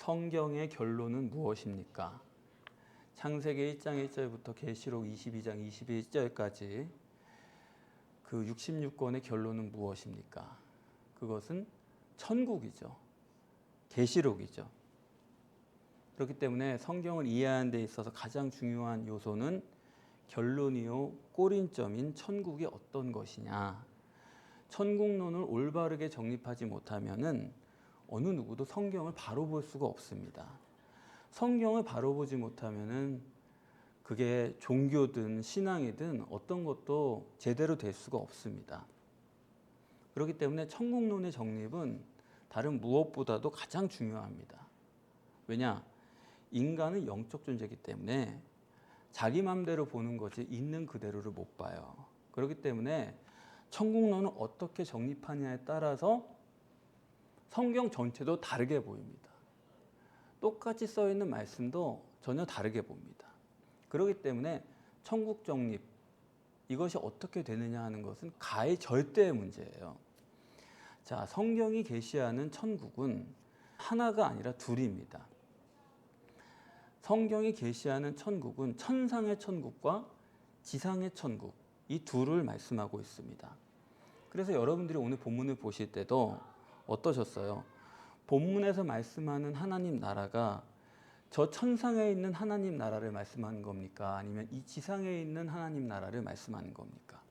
성경의 결론은 무엇입니까? 창세기 1장 1절부터 계시록 22장 21절까지 그 66권의 결론은 무엇입니까? 그것은 천국이죠. 계시록이죠. 그렇기 때문에 성경을 이해하는 데 있어서 가장 중요한 요소는 결론이요 꼬린점인 천국이 어떤 것이냐. 천국론을 올바르게 정립하지 못하면은 어느 누구도 성경을 바로 볼 수가 없습니다. 성경을 바로 보지 못하면은 그게 종교든 신앙이든 어떤 것도 제대로 될 수가 없습니다. 그렇기 때문에 천국론의 정립은 다른 무엇보다도 가장 중요합니다. 왜냐? 인간은 영적 존재이기 때문에 자기 맘대로 보는 거지 있는 그대로를 못 봐요. 그렇기 때문에 천국론을 어떻게 정립하냐에 따라서 성경 전체도 다르게 보입니다. 똑같이 써 있는 말씀도 전혀 다르게 봅니다. 그렇기 때문에 천국 정립, 이것이 어떻게 되느냐 하는 것은 가히 절대의 문제예요. 자, 성경이 계시하는 천국은 하나가 아니라 둘입니다. 성경이 계시하는 천국은 천상의 천국과 지상의 천국, 이 둘을 말씀하고 있습니다. 그래서 여러분들이 오늘 본문을 보실 때도 어떠셨어요? 본문에서 말씀하는 하나님 나라가 저 천상에 있는 하나님 나라를 말씀하는 겁니까? 아니면 이 지상에 있는 하나님 나라를 말씀하는 겁니까?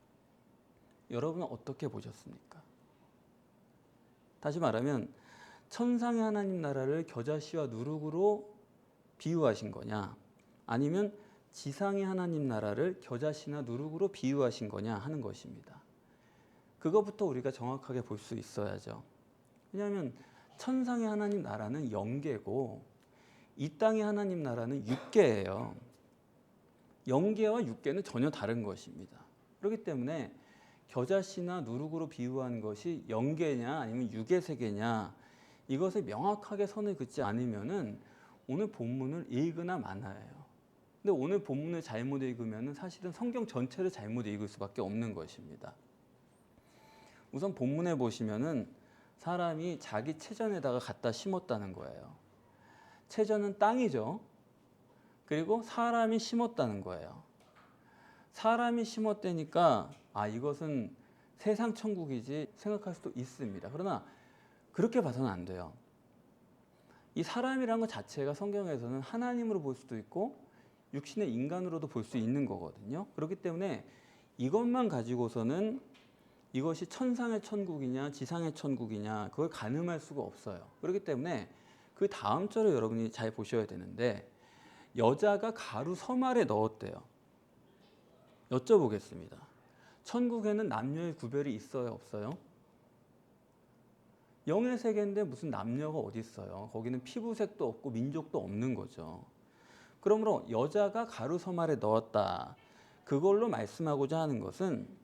여러분은 어떻게 보셨습니까? 다시 말하면 천상의 하나님 나라를 겨자씨와 누룩으로 비유하신 거냐, 아니면 지상의 하나님 나라를 겨자씨나 누룩으로 비유하신 거냐 하는 것입니다. 그것부터 우리가 정확하게 볼 수 있어야죠. 왜냐하면 천상의 하나님 나라는 영계고 이 땅의 하나님 나라는 육계예요. 영계와 육계는 전혀 다른 것입니다. 그렇기 때문에 겨자씨나 누룩으로 비유한 것이 영계냐 아니면 육의 세계냐, 이것을 명확하게 선을 긋지 않으면은 오늘 본문을 읽으나 마나예요. 근데 오늘 본문을 잘못 읽으면은 사실은 성경 전체를 잘못 읽을 수밖에 없는 것입니다. 우선 본문에 보시면은 사람이 자기 체전에다가 갖다 심었다는 거예요. 체전은 땅이죠. 그리고 사람이 심었다는 거예요. 사람이 심었다니까 이것은 세상 천국이지 생각할 수도 있습니다. 그러나 그렇게 봐서는 안 돼요. 이 사람이라는 것 자체가 성경에서는 하나님으로 볼 수도 있고 육신의 인간으로도 볼 수 있는 거거든요. 그렇기 때문에 이것만 가지고서는 이것이 천상의 천국이냐 지상의 천국이냐 그걸 가늠할 수가 없어요. 그렇기 때문에 그 다음 절을 여러분이 잘 보셔야 되는데, 여자가 가루 서말에 넣었대요. 여쭤보겠습니다. 천국에는 남녀의 구별이 있어요 없어요? 영의 세계인데 무슨 남녀가 어디 있어요? 거기는 피부색도 없고 민족도 없는 거죠. 그러므로 여자가 가루 서말에 넣었다, 그걸로 말씀하고자 하는 것은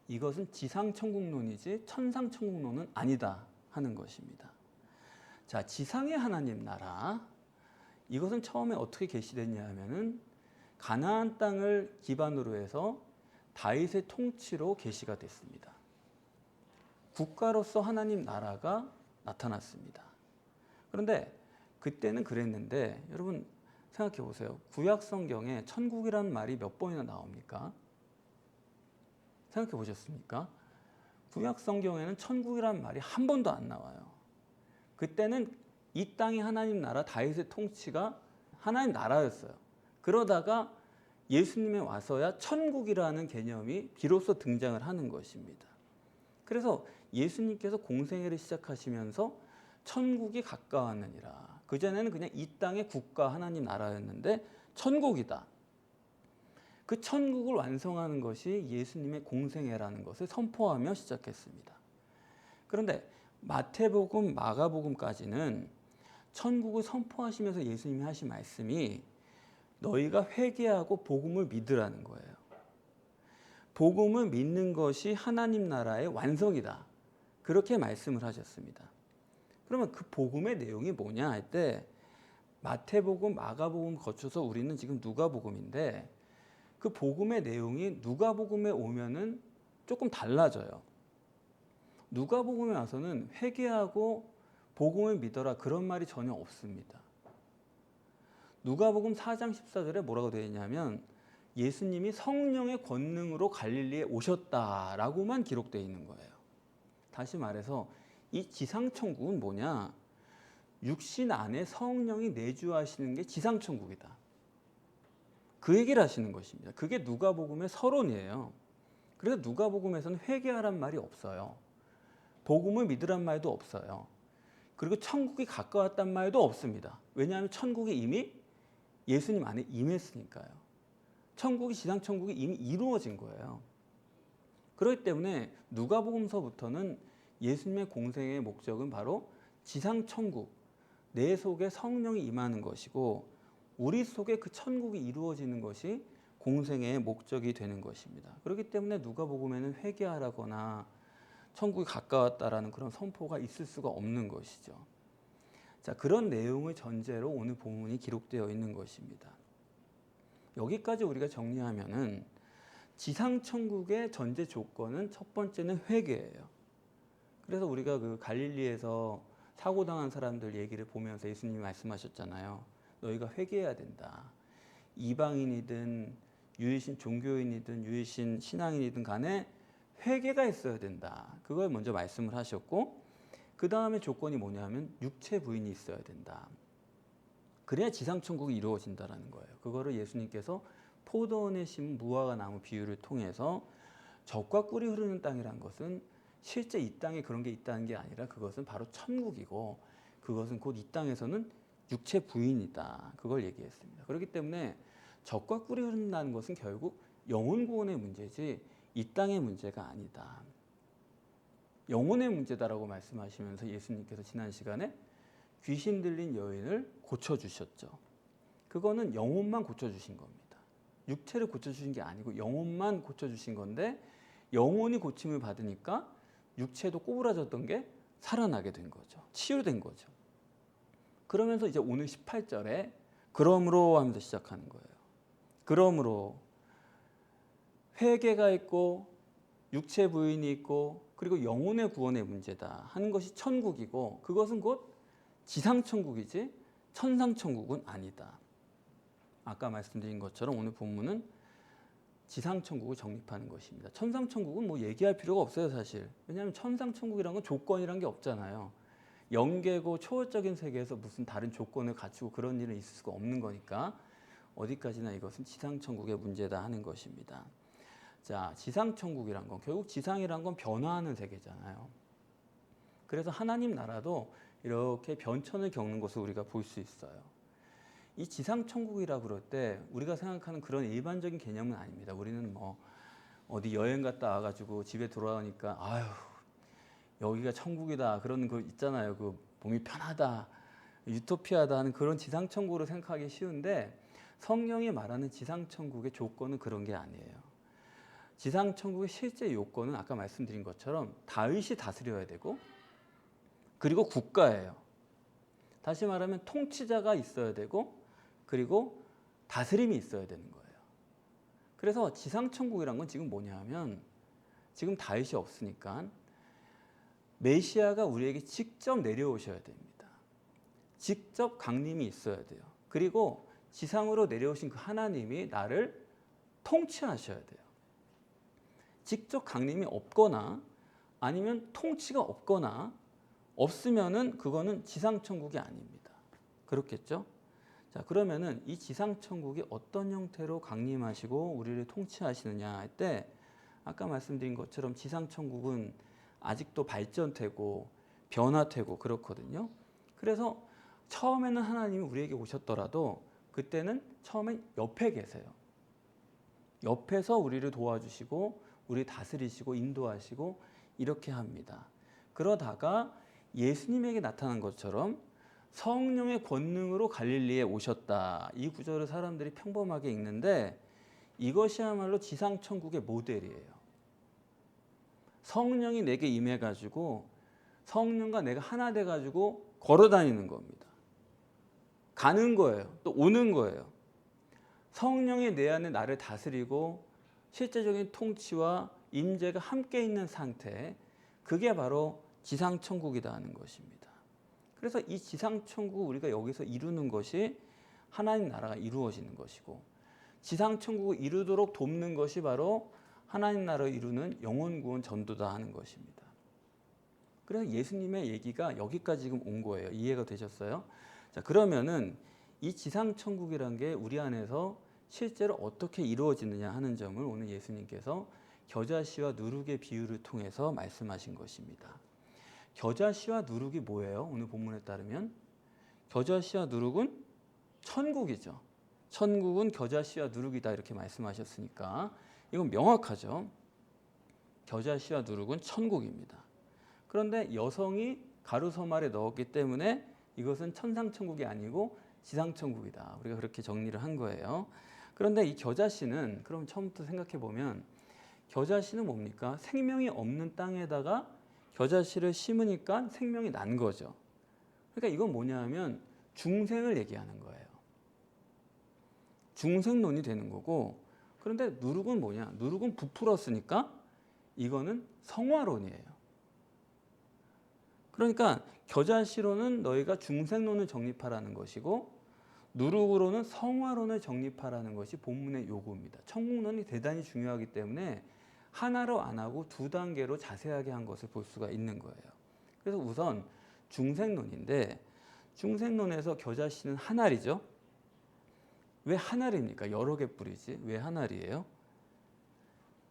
이것은 지상천국론이지 천상천국론은 아니다 하는 것입니다. 자, 지상의 하나님 나라, 이것은 처음에 어떻게 계시됐냐 하면은 가나안 땅을 기반으로 해서 다윗의 통치로 계시가 됐습니다. 국가로서 하나님 나라가 나타났습니다. 그런데 그때는 그랬는데 여러분 생각해 보세요. 구약 성경에 천국이라는 말이 몇 번이나 나옵니까? 생각해 보셨습니까? 구약 성경에는 천국이라는 말이 한 번도 안 나와요. 그때는 이 땅의 하나님 나라 다윗의 통치가 하나님 나라였어요. 그러다가 예수님에 와서야 천국이라는 개념이 비로소 등장을 하는 것입니다. 그래서 예수님께서 공생애를 시작하시면서 천국이 가까웠느니라. 그전에는 그냥 이 땅의 국가 하나님 나라였는데 천국이다. 그 천국을 완성하는 것이 예수님의 공생애라는 것을 선포하며 시작했습니다. 그런데 마태복음, 마가복음까지는 천국을 선포하시면서 예수님이 하신 말씀이 너희가 회개하고 복음을 믿으라는 거예요. 복음을 믿는 것이 하나님 나라의 완성이다. 그렇게 말씀을 하셨습니다. 그러면 그 복음의 내용이 뭐냐 할 때 마태복음, 마가복음 거쳐서 우리는 지금 누가복음인데 그 복음의 내용이 누가복음에 오면은 조금 달라져요. 누가복음에 와서는 회개하고 복음을 믿어라 그런 말이 전혀 없습니다. 누가복음 4장 14절에 뭐라고 되어 있냐면 예수님이 성령의 권능으로 갈릴리에 오셨다라고만 기록되어 있는 거예요. 다시 말해서 이 지상천국은 뭐냐? 육신 안에 성령이 내주하시는 게 지상천국이다. 그 얘기를 하시는 것입니다. 그게 누가복음의 서론이에요. 그래서 누가복음에서는 회개하란 말이 없어요. 복음을 믿으란 말도 없어요. 그리고 천국이 가까웠단 말도 없습니다. 왜냐하면 천국이 이미 예수님 안에 임했으니까요. 천국이 지상천국이 이미 이루어진 거예요. 그렇기 때문에 누가복음서부터는 예수님의 공생의 목적은 바로 지상천국, 내 속에 성령이 임하는 것이고 우리 속에 그 천국이 이루어지는 것이 공생의 목적이 되는 것입니다. 그렇기 때문에 누가복음에는 회개하라거나 천국이 가까웠다라는 그런 선포가 있을 수가 없는 것이죠. 자, 그런 내용을 전제로 오늘 본문이 기록되어 있는 것입니다. 여기까지 우리가 정리하면은 지상천국의 전제 조건은 첫 번째는 회개예요. 그래서 우리가 그 갈릴리에서 사고당한 사람들 얘기를 보면서 예수님이 말씀하셨잖아요. 너희가 회개해야 된다. 이방인이든 유일신 종교인이든 유일신 신앙인이든 간에 회개가 있어야 된다. 그걸 먼저 말씀을 하셨고 그 다음에 조건이 뭐냐면 육체 부인이 있어야 된다. 그래야 지상천국이 이루어진다는 거예요. 그거를 예수님께서 포도원에 심은 무화과 나무 비유를 통해서 젖과 꿀이 흐르는 땅이란 것은 실제 이 땅에 그런 게 있다는 게 아니라 그것은 바로 천국이고 그것은 곧 이 땅에서는 육체 부인이다. 그걸 얘기했습니다. 그렇기 때문에 젖과 꿀이 흐른다는 것은 결국 영혼 구원의 문제지 이 땅의 문제가 아니다. 영혼의 문제다라고 말씀하시면서 예수님께서 지난 시간에 귀신 들린 여인을 고쳐주셨죠. 그거는 영혼만 고쳐주신 겁니다. 육체를 고쳐주신 게 아니고 영혼만 고쳐주신 건데 영혼이 고침을 받으니까 육체도 꼬부라졌던 게 살아나게 된 거죠. 치유된 거죠. 그러면서 이제 오늘 18절에 그러므로 하면서 시작하는 거예요. 그러므로 회개가 있고 육체 부인이 있고 그리고 영혼의 구원의 문제다 하는 것이 천국이고 그것은 곧 지상천국이지 천상천국은 아니다. 아까 말씀드린 것처럼 오늘 본문은 지상천국을 정립하는 것입니다. 천상천국은 뭐 얘기할 필요가 없어요 사실. 왜냐하면 천상천국이라는 건 조건이란 게 없잖아요. 영계고 초월적인 세계에서 무슨 다른 조건을 갖추고 그런 일은 있을 수가 없는 거니까 어디까지나 이것은 지상천국의 문제다 하는 것입니다. 자, 지상천국이란 건 결국 지상이란 건 변화하는 세계잖아요. 그래서 하나님 나라도 이렇게 변천을 겪는 것을 우리가 볼 수 있어요. 이 지상천국이라 그럴 때 우리가 생각하는 그런 일반적인 개념은 아닙니다. 우리는 뭐 어디 여행 갔다 와가지고 집에 돌아오니까 아유 여기가 천국이다 그런 거 있잖아요. 그 몸이 편하다, 유토피아다 하는 그런 지상천국으로 생각하기 쉬운데 성경이 말하는 지상천국의 조건은 그런 게 아니에요. 지상천국의 실제 요건은 아까 말씀드린 것처럼 다윗이 다스려야 되고 그리고 국가예요. 다시 말하면 통치자가 있어야 되고 그리고 다스림이 있어야 되는 거예요. 그래서 지상천국이란 건 지금 뭐냐 하면 지금 다윗이 없으니까 메시아가 우리에게 직접 내려오셔야 됩니다. 직접 강림이 있어야 돼요. 그리고 지상으로 내려오신 그 하나님이 나를 통치하셔야 돼요. 직접 강림이 없거나 아니면 통치가 없거나 없으면은 그거는 지상천국이 아닙니다. 그렇겠죠? 자, 그러면은 이 지상천국이 어떤 형태로 강림하시고 우리를 통치하시느냐 할 때 아까 말씀드린 것처럼 지상천국은 아직도 발전되고 변화되고 그렇거든요. 그래서 처음에는 하나님이 우리에게 오셨더라도 그때는 처음엔 옆에 계세요. 옆에서 우리를 도와주시고 우리 다스리시고 인도하시고 이렇게 합니다. 그러다가 예수님에게 나타난 것처럼 성령의 권능으로 갈릴리에 오셨다. 이 구절을 사람들이 평범하게 읽는데 이것이야말로 지상천국의 모델이에요. 성령이 내게 임해가지고 성령과 내가 하나 돼가지고 걸어다니는 겁니다. 가는 거예요. 또 오는 거예요. 성령이 내 안에 나를 다스리고 실제적인 통치와 임재가 함께 있는 상태, 그게 바로 지상천국이다 하는 것입니다. 그래서 이 지상천국 우리가 여기서 이루는 것이 하나님 나라가 이루어지는 것이고, 지상천국을 이루도록 돕는 것이 바로 하나님 나라를 이루는 영혼구원 전도다 하는 것입니다. 그래서 예수님의 얘기가 여기까지 지금 온 거예요. 이해가 되셨어요? 자, 그러면은 이 지상천국이란 게 우리 안에서 실제로 어떻게 이루어지느냐 하는 점을 오늘 예수님께서 겨자씨와 누룩의 비유를 통해서 말씀하신 것입니다. 겨자씨와 누룩이 뭐예요? 오늘 본문에 따르면 겨자씨와 누룩은 천국이죠. 천국은 겨자씨와 누룩이다 이렇게 말씀하셨으니까 이건 명확하죠. 겨자씨와 누룩은 천국입니다. 그런데 여성이 가루서말에 넣었기 때문에 이것은 천상천국이 아니고 지상천국이다. 우리가 그렇게 정리를 한 거예요. 그런데 이 겨자씨는 그럼 처음부터 생각해 보면 겨자씨는 뭡니까? 생명이 없는 땅에다가 겨자씨를 심으니까 생명이 난 거죠. 그러니까 이건 뭐냐 하면 중생을 얘기하는 거예요. 중생론이 되는 거고, 그런데 누룩은 뭐냐? 누룩은 부풀었으니까 이거는 성화론이에요. 그러니까 겨자씨로는 너희가 중생론을 정립하라는 것이고 누룩으로는 성화론을 정립하라는 것이 본문의 요구입니다. 천국론이 대단히 중요하기 때문에 하나로 안 하고 두 단계로 자세하게 한 것을 볼 수가 있는 거예요. 그래서 우선 중생론인데 중생론에서 겨자씨는 한 알이죠. 왜 한 알입니까? 여러 개 뿌리지. 왜 한 알이에요?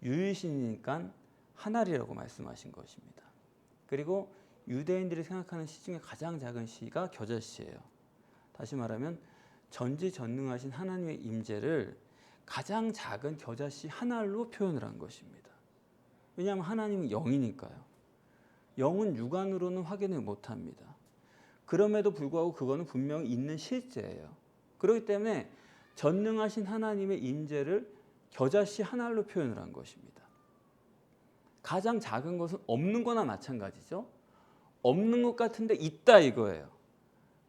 유일신이니까 한 알이라고 말씀하신 것입니다. 그리고 유대인들이 생각하는 시 중에 가장 작은 시가 겨자씨예요. 다시 말하면 전지전능하신 하나님의 임재를 가장 작은 겨자씨 한 알로 표현을 한 것입니다. 왜냐하면 하나님은 영이니까요. 영은 육안으로는 확인을 못합니다. 그럼에도 불구하고 그거는 분명히 있는 실제예요. 그렇기 때문에 전능하신 하나님의 임재를 겨자씨 한 알로 표현을 한 것입니다. 가장 작은 것은 없는 거나 마찬가지죠. 없는 것 같은데 있다 이거예요.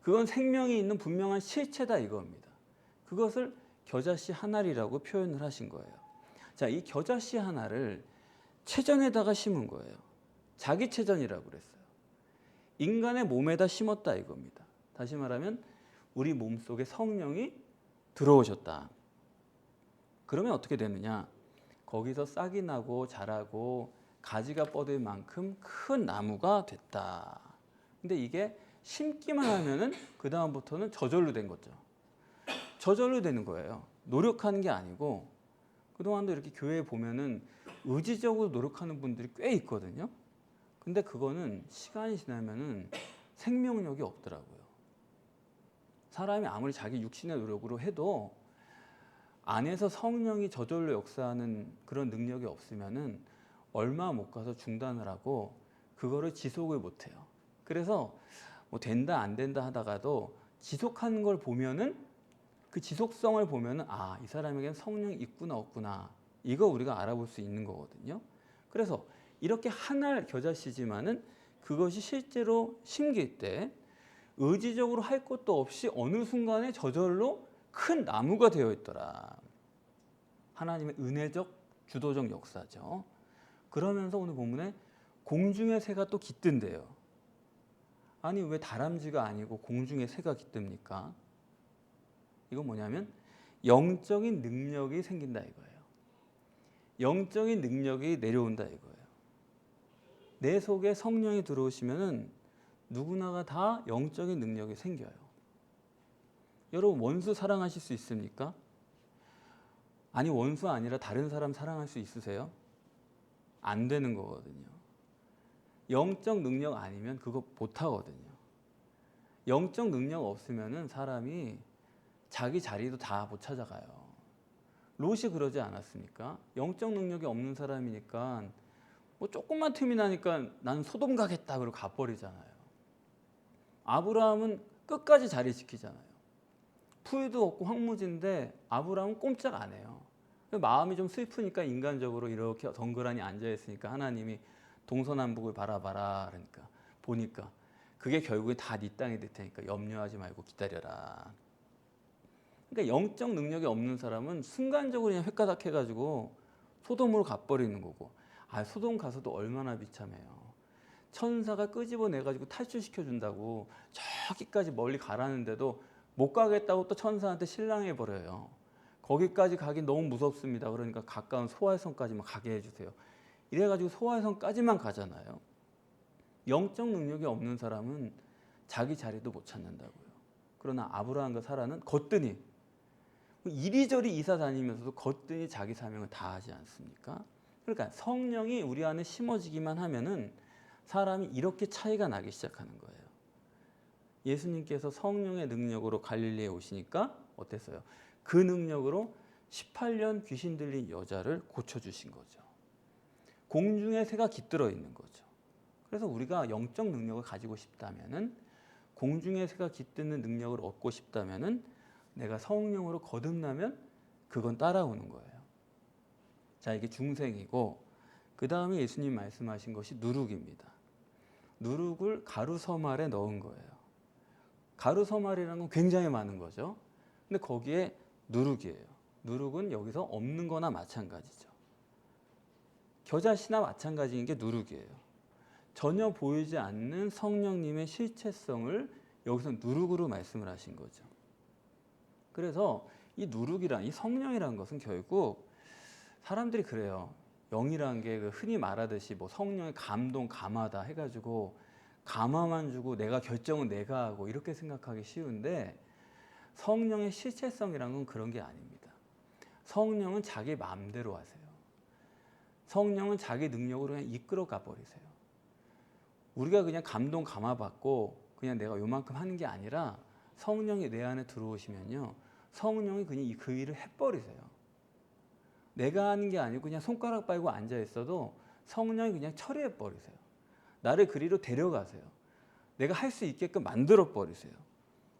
그건 생명이 있는 분명한 실체다 이겁니다. 그것을 겨자씨 한 알이라고 표현을 하신 거예요. 자, 이 겨자씨 한 알을 체전에다가 심은 거예요. 자기 체전이라고 그랬어요. 인간의 몸에다 심었다 이겁니다. 다시 말하면 우리 몸속에 성령이 들어오셨다. 그러면 어떻게 되느냐? 거기서 싹이 나고 자라고 가지가 뻗을 만큼 큰 나무가 됐다. 근데 이게 심기만 하면은 그 다음부터는 저절로 된 거죠. 저절로 되는 거예요. 노력하는 게 아니고, 그동안도 이렇게 교회에 보면은 의지적으로 노력하는 분들이 꽤 있거든요. 근데 그거는 시간이 지나면은 생명력이 없더라고요. 사람이 아무리 자기 육신의 노력으로 해도 안에서 성령이 저절로 역사하는 그런 능력이 없으면은 얼마 못 가서 중단을 하고 그거를 지속을 못 해요. 그래서 뭐 된다 안 된다 하다가도 지속하는 걸 보면은 그 지속성을 보면은 아, 이 사람에게는 성령이 있구나 없구나 이거 우리가 알아볼 수 있는 거거든요. 그래서 이렇게 하나의 겨자씨지만은 그것이 실제로 심길 때 의지적으로 할 것도 없이 어느 순간에 저절로 큰 나무가 되어 있더라. 하나님의 은혜적 주도적 역사죠. 그러면서 오늘 본문에 공중의 새가 또 깃든대요. 아니 왜 다람쥐가 아니고 공중의 새가 깃듭니까? 이건 뭐냐면 영적인 능력이 생긴다 이거예요. 영적인 능력이 내려온다 이거예요. 내 속에 성령이 들어오시면은 누구나가 다 영적인 능력이 생겨요. 여러분 원수 사랑하실 수 있습니까? 아니 원수 아니라 다른 사람 사랑할 수 있으세요? 안 되는 거거든요. 영적 능력 아니면 그거 못 하거든요. 영적 능력 없으면은 사람이 자기 자리도 다 못 찾아가요. 롯이 그러지 않았습니까? 영적 능력이 없는 사람이니까 뭐 조금만 틈이 나니까 나는 소돔 가겠다 그러고 가버리잖아요. 아브라함은 끝까지 자리 지키잖아요. 풀도 없고 황무지인데 아브라함은 꼼짝 안 해요. 마음이 좀 슬프니까 인간적으로 이렇게 덩그러니 앉아있으니까 하나님이 동서남북을 바라봐라 그러니까 보니까 그게 결국에 다 네 땅이 될 테니까 염려하지 말고 기다려라. 그러니까 영적 능력이 없는 사람은 순간적으로 그냥 획가닥 해가지고 소돔으로 가버리는 거고, 아 소돔 가서도 얼마나 비참해요. 천사가 끄집어내가지고 탈출시켜준다고 저기까지 멀리 가라는데도 못 가겠다고 또 천사한테 실랑해버려요. 거기까지 가기 너무 무섭습니다. 그러니까 가까운 소활성까지만 가게 해주세요. 이래가지고 소활성까지만 가잖아요. 영적 능력이 없는 사람은 자기 자리도 못 찾는다고요. 그러나 아브라함과 사라는 거뜬히 이리저리 이사 다니면서도 거뜬히 자기 사명을 다하지 않습니까? 그러니까 성령이 우리 안에 심어지기만 하면은 사람이 이렇게 차이가 나기 시작하는 거예요. 예수님께서 성령의 능력으로 갈릴리에 오시니까 어땠어요? 그 능력으로 18년 귀신 들린 여자를 고쳐주신 거죠. 공중에 새가 깃들어 있는 거죠. 그래서 우리가 영적 능력을 가지고 싶다면은, 공중에 새가 깃드는 능력을 얻고 싶다면은, 내가 성령으로 거듭나면 그건 따라오는 거예요. 자, 이게 중생이고, 그 다음에 예수님 말씀하신 것이 누룩입니다. 누룩을 가루서말에 넣은 거예요. 가루서말이라는 건 굉장히 많은 거죠. 근데 거기에 누룩이에요. 누룩은 여기서 없는 거나 마찬가지죠. 겨자씨나 마찬가지인 게 누룩이에요. 전혀 보이지 않는 성령님의 실체성을 여기서 누룩으로 말씀을 하신 거죠. 그래서 이 누룩이란, 이 성령이라는 것은 결국 사람들이 그래요. 영이라는 게 흔히 말하듯이 뭐 성령의 감동, 감화다 해가지고 감화만 주고 내가 결정은 내가 하고 이렇게 생각하기 쉬운데, 성령의 실체성이라는 건 그런 게 아닙니다. 성령은 자기 마음대로 하세요. 성령은 자기 능력으로 그냥 이끌어 가 버리세요. 우리가 그냥 감동, 감화 받고 그냥 내가 요만큼 하는 게 아니라 성령이 내 안에 들어오시면요, 성령이 그냥 그 일을 해버리세요. 내가 하는 게 아니고 그냥 손가락 빨고 앉아 있어도 성령이 그냥 처리해 버리세요. 나를 그리로 데려가세요. 내가 할 수 있게끔 만들어 버리세요.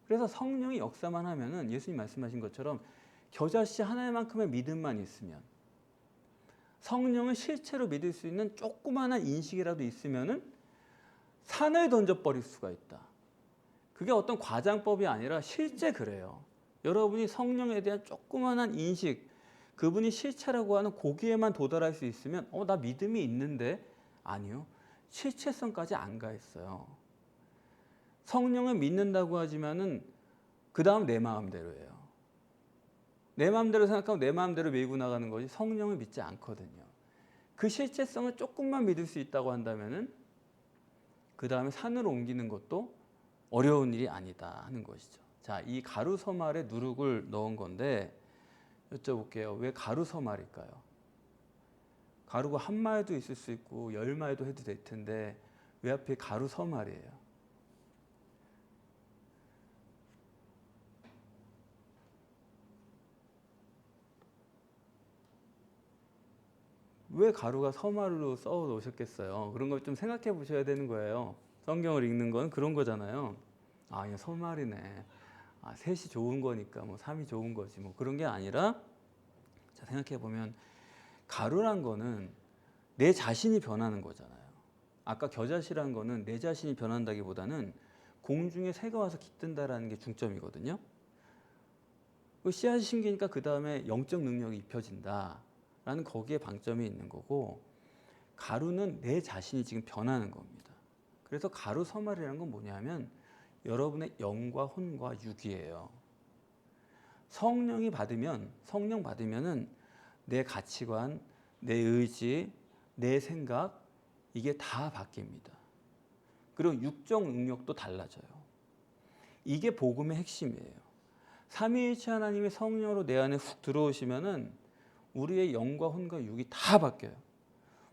그래서 성령이 역사만 하면은 예수님 말씀하신 것처럼 겨자씨 하나만큼의 믿음만 있으면, 성령을 실체로 믿을 수 있는 조그마한 인식이라도 있으면은 산을 던져버릴 수가 있다. 그게 어떤 과장법이 아니라 실제 그래요. 여러분이 성령에 대한 조그마한 인식, 그분이 실체라고 하는 고기에만 도달할 수 있으면 나 믿음이 있는데, 아니요. 실체성까지 안 가 있어요. 성령을 믿는다고 하지만은 그 다음 내 마음대로예요. 내 마음대로 생각하고 내 마음대로 밀고 나가는 것이 성령을 믿지 않거든요. 그 실체성을 조금만 믿을 수 있다고 한다면은 그 다음에 산으로 옮기는 것도 어려운 일이 아니다 하는 것이죠. 자, 이 가루서말에 누룩을 넣은 건데 여쭤볼게요. 왜 가루서말일까요? 가루가 한 마리도 있을 수 있고 10마리도 해도 될 텐데 왜 하필 가루서말이에요? 왜 가루가 서말로 써 놓으셨겠어요? 그런 걸 좀 생각해 보셔야 되는 거예요. 성경을 읽는 건 그런 거잖아요. 아, 이거 서말이네. 아, 셋이 좋은 거니까 뭐 3이 좋은 거지 뭐 그런 게 아니라, 자, 생각해 보면 가루란 거는 내 자신이 변하는 거잖아요. 아까 겨자씨란 거는 내 자신이 변한다기보다는 공중에 새가 와서 깃든다라는 게 중점이거든요. 씨앗이 심기니까 그 다음에 영적 능력이 입혀진다라는 거기에 방점이 있는 거고, 가루는 내 자신이 지금 변하는 겁니다. 그래서 가루 서말이라는 건 뭐냐면 여러분의 영과 혼과 육이에요. 성령 받으면은 내 가치관, 내 의지, 내 생각, 이게 다 바뀝니다. 그리고 육적 능력도 달라져요. 이게 복음의 핵심이에요. 삼위일체 하나님의 성령으로 내 안에 훅 들어오시면은 우리의 영과 혼과 육이 다 바뀌어요.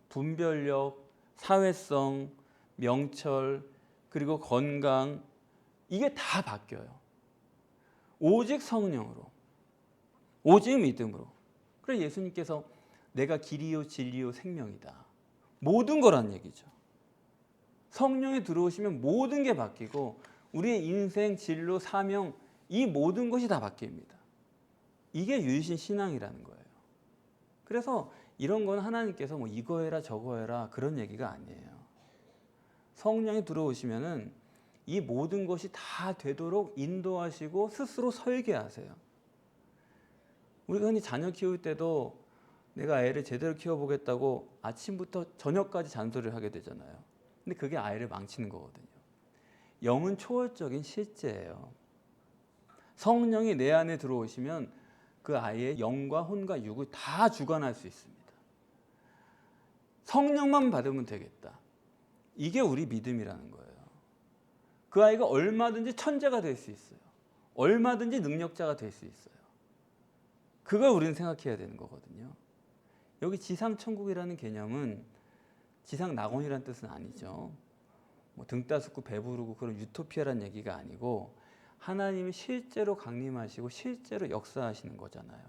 분별력, 사회성, 명철, 그리고 건강, 이게 다 바뀌어요. 오직 성령으로, 오직 믿음으로. 그래서 예수님께서 내가 길이요 진리요 생명이다, 모든 거란 얘기죠. 성령이 들어오시면 모든 게 바뀌고 우리의 인생, 진로, 사명, 이 모든 것이 다 바뀝니다. 이게 유일신 신앙이라는 거예요. 그래서 이런 건 하나님께서 뭐 이거 해라 저거 해라 그런 얘기가 아니에요. 성령이 들어오시면은 이 모든 것이 다 되도록 인도하시고 스스로 설계하세요. 우리가 흔히 자녀 키울 때도 내가 애를 제대로 키워보겠다고 아침부터 저녁까지 잔소리를 하게 되잖아요. 근데 그게 아이를 망치는 거거든요. 영은 초월적인 실제예요. 성령이 내 안에 들어오시면 그 아이의 영과 혼과 육을 다 주관할 수 있습니다. 성령만 받으면 되겠다. 이게 우리 믿음이라는 거예요. 그 아이가 얼마든지 천재가 될 수 있어요. 얼마든지 능력자가 될 수 있어요. 그걸 우리는 생각해야 되는 거거든요. 여기 지상천국이라는 개념은 지상 낙원이라는 뜻은 아니죠. 뭐 등 따숩고 배부르고 그런 유토피아라는 얘기가 아니고 하나님이 실제로 강림하시고 실제로 역사하시는 거잖아요.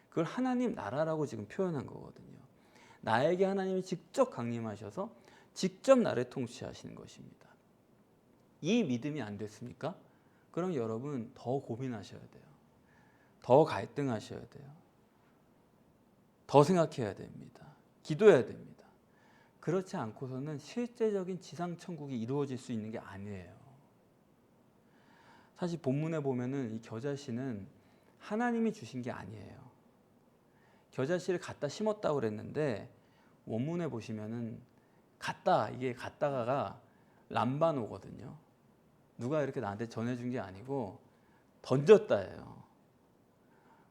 그걸 하나님 나라라고 지금 표현한 거거든요. 나에게 하나님이 직접 강림하셔서 직접 나를 통치하시는 것입니다. 이 믿음이 안 됐습니까? 그럼 여러분 더 고민하셔야 돼요. 더 갈등하셔야 돼요. 더 생각해야 됩니다. 기도해야 됩니다. 그렇지 않고서는 실제적인 지상천국이 이루어질 수 있는 게 아니에요. 사실 본문에 보면은 이 겨자씨는 하나님이 주신 게 아니에요. 겨자씨를 갖다 심었다고 그랬는데 원문에 보시면은 이게 갖다가가 람바노거든요. 누가 이렇게 나한테 전해준 게 아니고 던졌다예요.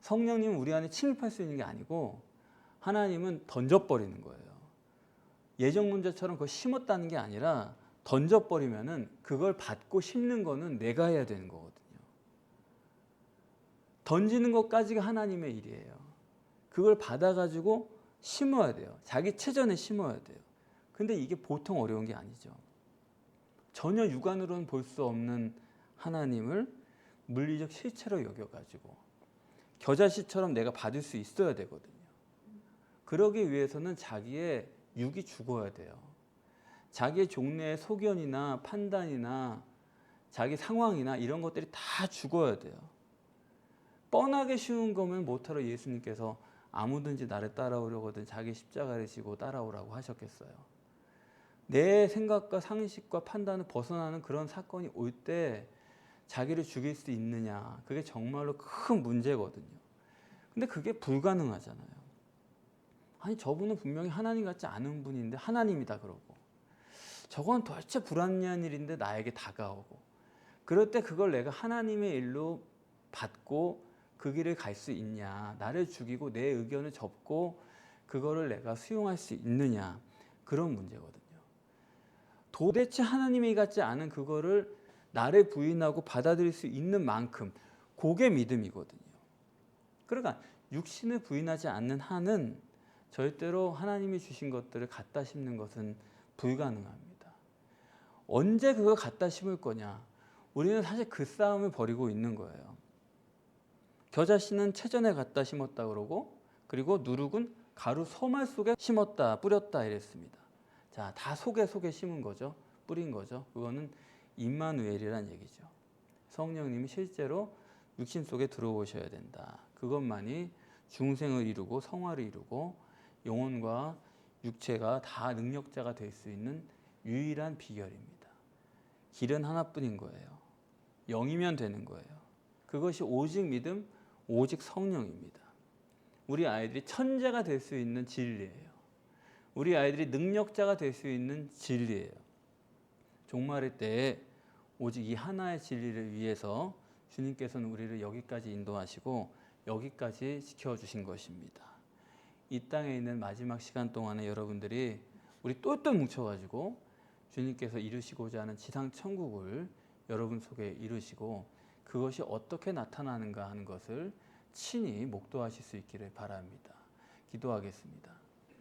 성령님은 우리 안에 침입할 수 있는 게 아니고 하나님은 던져버리는 거예요. 예정론자처럼 그걸 심었다는 게 아니라 던져버리면은 그걸 받고 심는 거는 내가 해야 되는 거거든요. 던지는 것까지가 하나님의 일이에요. 그걸 받아가지고 심어야 돼요. 자기 체전에 심어야 돼요. 근데 이게 보통 어려운 게 아니죠. 전혀 육안으로는 볼 수 없는 하나님을 물리적 실체로 여겨가지고 겨자씨처럼 내가 받을 수 있어야 되거든요. 그러기 위해서는 자기의 육이 죽어야 돼요. 자기의 종래의 소견이나 판단이나 자기 상황이나 이런 것들이 다 죽어야 돼요. 뻔하게 쉬운 거면 못하러 예수님께서 아무든지 나를 따라오려거든 자기 십자가를 지고 따라오라고 하셨겠어요. 내 생각과 상식과 판단을 벗어나는 그런 사건이 올 때 자기를 죽일 수 있느냐, 그게 정말로 큰 문제거든요. 근데 그게 불가능하잖아요. 아니 저분은 분명히 하나님 같지 않은 분인데 하나님이다 그러고, 저건 도대체 불합리한 일인데 나에게 다가오고, 그럴 때 그걸 내가 하나님의 일로 받고 그 길을 갈 수 있냐, 나를 죽이고 내 의견을 접고 그거를 내가 수용할 수 있느냐, 그런 문제거든요. 도대체 하나님이 같지 않은 그거를 나를 부인하고 받아들일 수 있는 만큼, 그게 믿음이거든요. 그러니까 육신을 부인하지 않는 한은 절대로 하나님이 주신 것들을 갖다 심는 것은 불가능합니다. 언제 그걸 갖다 심을 거냐? 우리는 사실 그 싸움을 벌이고 있는 거예요. 겨자씨는 체전에 갖다 심었다 그러고, 그리고 누룩은 가루 소말 속에 심었다, 뿌렸다 이랬습니다. 자, 다 속에 심은 거죠. 뿌린 거죠. 그거는 임마누엘이란 얘기죠. 성령님이 실제로 육신 속에 들어오셔야 된다. 그것만이 중생을 이루고 성화를 이루고 영혼과 육체가 다 능력자가 될 수 있는 유일한 비결입니다. 길은 하나뿐인 거예요. 영이면 되는 거예요. 그것이 오직 믿음, 오직 성령입니다. 우리 아이들이 천재가 될 수 있는 진리예요. 우리 아이들이 능력자가 될 수 있는 진리예요. 종말의 때에 오직 이 하나의 진리를 위해서 주님께서는 우리를 여기까지 인도하시고 여기까지 지켜주신 것입니다. 이 땅에 있는 마지막 시간 동안에 여러분들이 우리 똘똘 뭉쳐가지고 주님께서 이루시고자 하는 지상 천국을 여러분 속에 이루시고 그것이 어떻게 나타나는가 하는 것을 친히 목도하실 수 있기를 바랍니다. 기도하겠습니다.